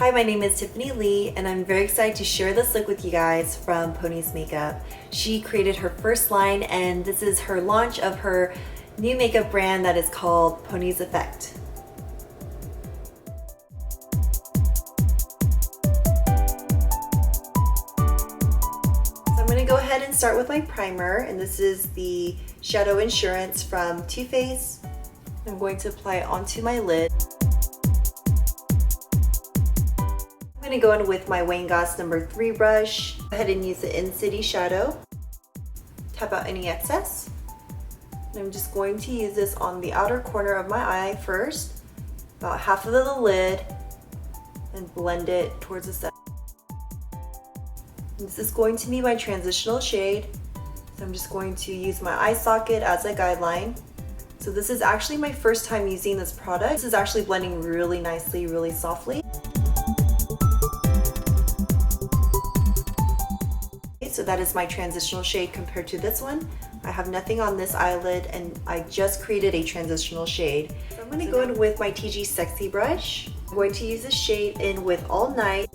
Hi, my name is Tiffany Lee, and I'm very excited to share this look with you guys from Pony's Makeup. She created her first line, and this is her launch of her new makeup brand that is called Pony's Effect. So I'm going to go ahead and start with my primer, and this is the Shadow Insurance from Too Faced. I'm going to apply it onto my lid. I'm going to go in with my Goss number 3 brush. Go ahead and use the In City shadow. Tap out any excess. And I'm just going to use this on the outer corner of my eye first, about half of the lid, and blend it towards the center. And this is going to be my transitional shade. So I'm just going to use my eye socket as a guideline. So this is actually my first time using this product. This is actually blending really nicely, really softly. So that is my transitional shade compared to this one. I have nothing on this eyelid and I just created a transitional shade. So I'm going to go in with my TG Sexy brush. I'm going to use this shade in with All Night,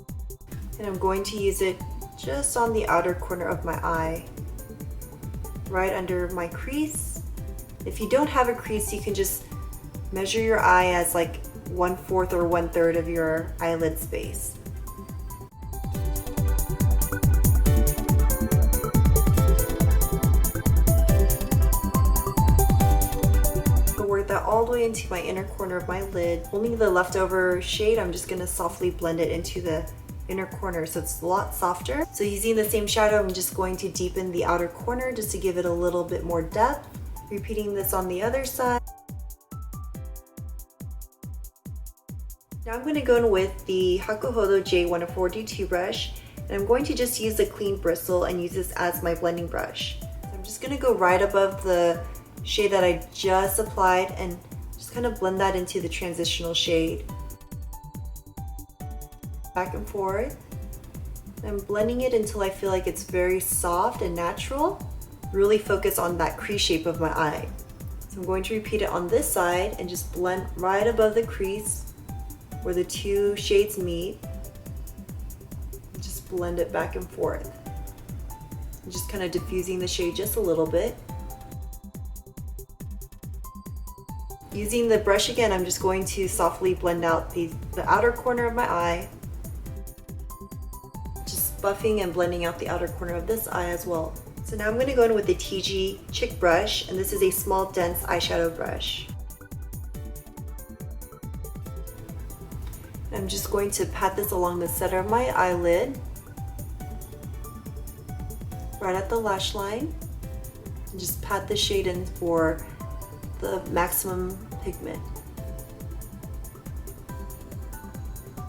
and I'm going to use it just on the outer corner of my eye, right under my crease. If you don't have a crease, you can just measure your eye as like 1/4 or 1/3 of your eyelid space. That all the way into my inner corner of my lid. Only the leftover shade, I'm just going to softly blend it into the inner corner so it's a lot softer. So using the same shadow, I'm just going to deepen the outer corner just to give it a little bit more depth. Repeating this on the other side. Now I'm going to go in with the Hakuhodo J104D2 brush, and I'm going to just use the clean bristle and use this as my blending brush. So I'm just going to go right above the shade that I just applied and just kind of blend that into the transitional shade. Back and forth. I'm blending it until I feel like it's very soft and natural. Really focus on that crease shape of my eye. So I'm going to repeat it on this side and just blend right above the crease where the two shades meet. Just blend it back and forth. I'm just kind of diffusing the shade just a little bit. Using the brush again, I'm just going to softly blend out the outer corner of my eye. Just buffing and blending out the outer corner of this eye as well. So now I'm going to go in with the TG Chick brush, and this is a small dense eyeshadow brush. I'm just going to pat this along the center of my eyelid, right at the lash line, and just pat the shade in for the maximum pigment.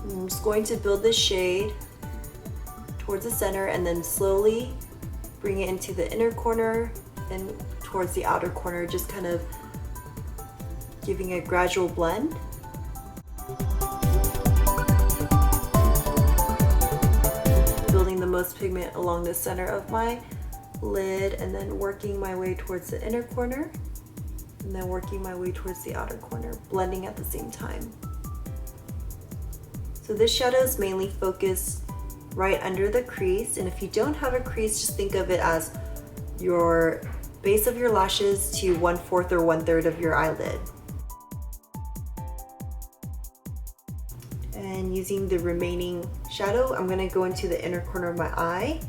I'm just going to build this shade towards the center and then slowly bring it into the inner corner and towards the outer corner, just kind of giving a gradual blend. Building the most pigment along the center of my lid and then working my way towards the inner corner. And then working my way towards the outer corner, blending at the same time. So this shadow is mainly focused right under the crease, and if you don't have a crease, just think of it as your base of your lashes to 1/4 or 1/3 of your eyelid. And using the remaining shadow, I'm going to go into the inner corner of my eye.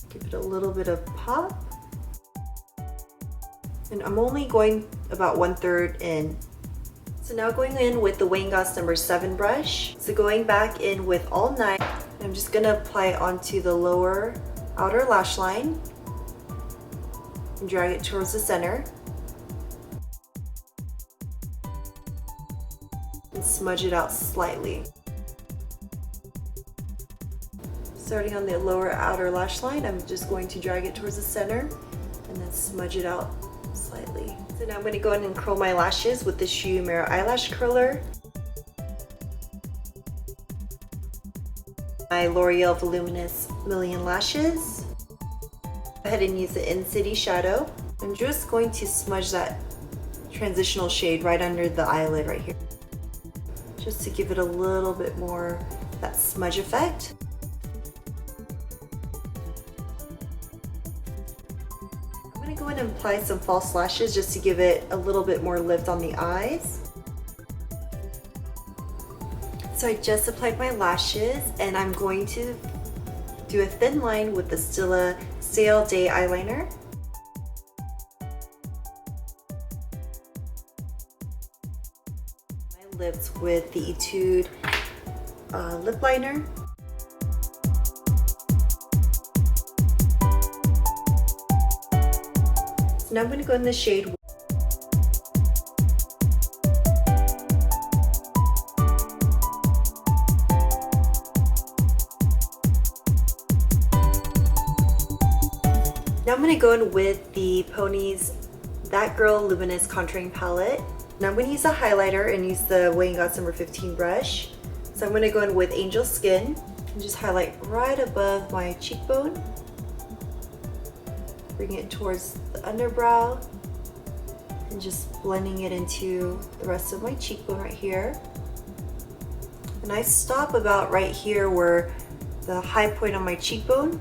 Give it a little bit of pop. And I'm only going about 1/3 in. So now going in with the Goss number 7 brush. So going back in with All Night, I'm just gonna apply it onto the lower outer lash line and drag it towards the center. And smudge it out slightly. Starting on the lower outer lash line, I'm just going to drag it towards the center and then smudge it out slightly. So now I'm going to go in and curl my lashes with the Shu Uemura eyelash curler. My L'Oreal Voluminous Million Lashes. Go ahead and use the In City shadow. I'm just going to smudge that transitional shade right under the eyelid right here. just to give it a little bit more that smudge effect. I'm going to go in and apply some false lashes just to give it a little bit more lift on the eyes. So I just applied my lashes, and I'm going to do a thin line with the STILA Sale Day eyeliner. My lips with the Etude lip liner. So now I'm going to go in the shade . Now I'm going to go in with the Pony's That Girl Luminous Contouring Palette. Now I'm going to use a highlighter and use the Goss number 15 brush. So I'm going to go in with Angel Skin and just highlight right above my cheekbone. Bring it towards the underbrow and just blending it into the rest of my cheekbone right here. And I stop about right here where the high point on my cheekbone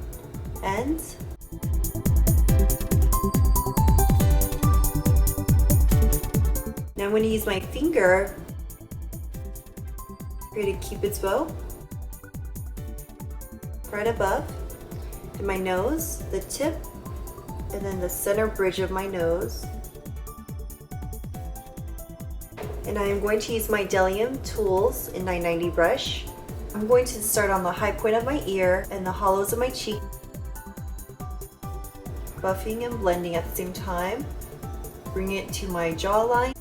ends. Now I'm going to use my finger, create a Cupid's bow right above, and my nose, the tip, and then the center bridge of my nose. And I am going to use my BDELLIUM tools in 990 brush. I'm going to start on the high point of my ear and the hollows of my cheek, buffing and blending at the same time. Bring it to my jawline.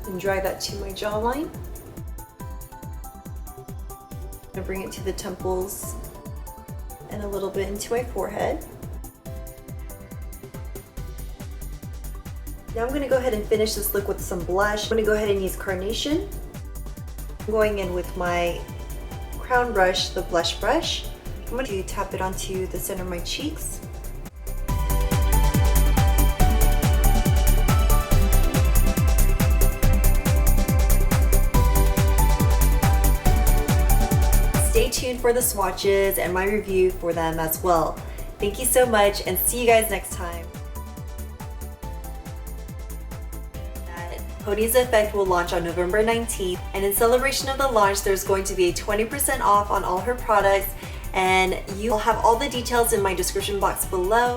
And drag that to my jawline. I'm going to bring it to the temples and a little bit into my forehead. Now I'm going to go ahead and finish this look with some blush. I'm going to go ahead and use Carnation. I'm going in with my crown brush, the blush brush. I'm going to tap it onto the center of my cheeks. Stay tuned for the swatches and my review for them as well. Thank you so much, and see you guys next time. Pony's Effect will launch on November 19th, and in celebration of the launch, there's going to be a 20% off on all her products, and you'll have all the details in my description box below.